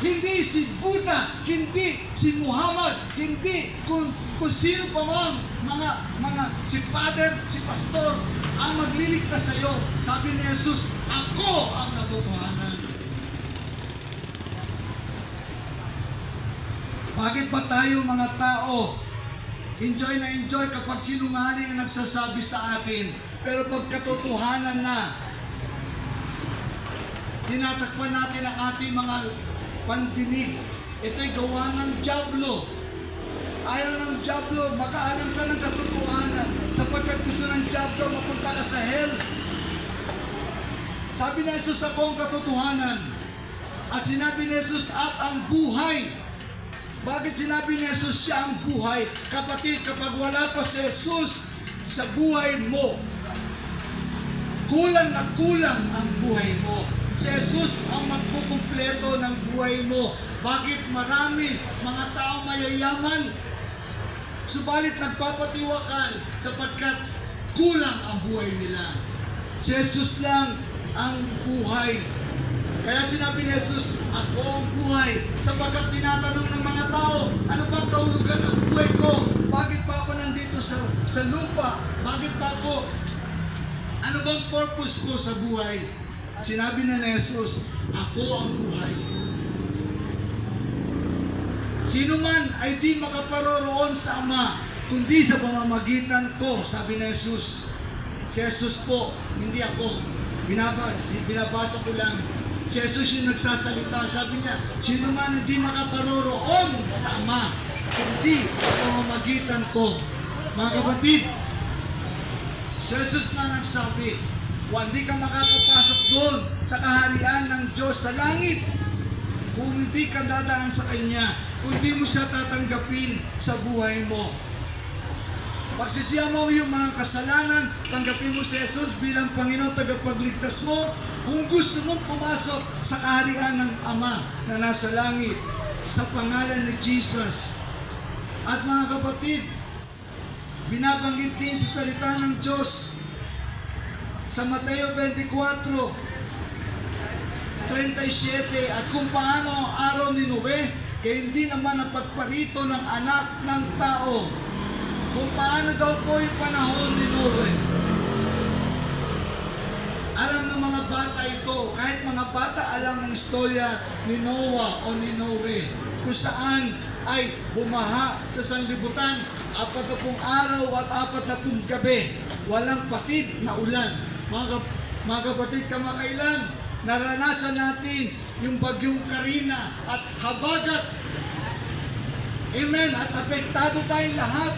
Hindi si Buddha, hindi si Muhammad, hindi kung sino pa man, si Father, si Pastor, ang magliligtas sa iyo. Sabi ni Jesus, ako ang katotohanan. Bakit ba tayo mga tao, enjoy na enjoy kapag sinungaling ang nagsasabi sa atin, pero pag katotohanan na, tinatakpan natin ang ating mga pandinig. Ito'y gawa ng dyablo. Ayaw ng dyablo, makaalam ka ng katotohanan sapagkat gusto ng dyablo mapunta ka sa hell. Sabi ni Jesus, ako ang katotohanan. At sinabi ni Jesus, at ang buhay. Bakit sinabi ni Jesus siya ang buhay? Kapatid, kapag wala pa si Jesus sa buhay mo, kulang na kulang ang buhay mo. Si Jesus ang magkukumpleto ng buhay mo. Bakit marami mga tao mayayaman, subalit nagpapatiwakal sapagkat kulang ang buhay nila. Si Jesus lang ang buhay. Kaya sinabi ni Jesus, ako ang buhay. Sapagkat tinatanong ng mga tao, ano ba kahulugan ng buhay ko? Bakit pa ako nandito sa lupa? Bakit pa ako? Ano bang purpose ko sa buhay? Sinabi na ni Jesus, ako ang buhay. Sino man ay di makaparoroon sa Ama, kundi sa pamamagitan ko, sabi ni Jesus. Si Jesus po, hindi ako. Binabasa ko lang. Si Jesus yung nagsasalita, sabi niya, sino man ay di makaparoroon sa Ama, kundi sa pamamagitan ko. Mga kapatid, si Jesus na nagsabi, hindi ka makakapasok doon sa kaharian ng Diyos sa langit kung hindi ka dadaan sa Kanya, kung hindi mo siya tatanggapin sa buhay mo. Pagsisiya mo yung mga kasalanan, tanggapin mo si Jesus bilang Panginoon tagapagligtas mo. Kung gusto mong pumasok sa kaharian ng Ama na nasa langit, sa pangalan ni Jesus. At mga kapatid, binabanggit din sa salita ng Diyos sa Mateo 24:37, at kung paano ang araw ni Noe, kaya hindi naman ang pagparito ng anak ng tao. Kung paano daw po yung panahon ni Noe. Alam ng mga bata ito, kahit mga bata alam ang istorya ni Noah o ni Noe, kung saan ay bumaha sa sanlibutan, 40 araw at 40 gabi, walang patid na ulan. Mga kapatid, kamakailan, naranasan natin yung bagyong Karina at habagat. Amen. At apektado tayong lahat.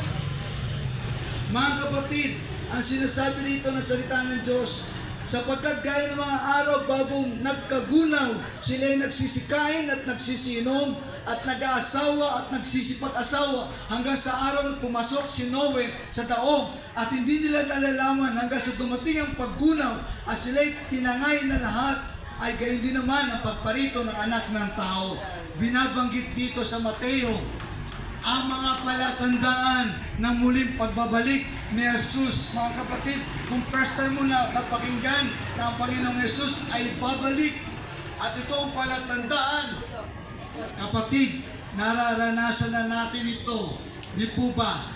Mga kapatid, ang sinasabi dito ng salita ng Diyos, sapagkat gaya ng mga araw bagong nagkagunaw, sila'y nagsisikain at nagsisinom at nag-aasawa at nagsisipag-asawa hanggang sa araw na pumasok si Noe sa daong, at hindi nila nalalaman hanggang sa dumating ang paggunaw at sila'y tinangay na lahat, ay gayon din naman ang pagparito ng anak ng tao. Binabanggit dito sa Mateo ang mga palatandaan ng muling pagbabalik ni Jesus. Mga kapatid, kung first time mo na napakinggan na ang Panginoong Jesus ay babalik, at ito ang palatandaan, kapatid, nararanasan na natin ito. Di po ba?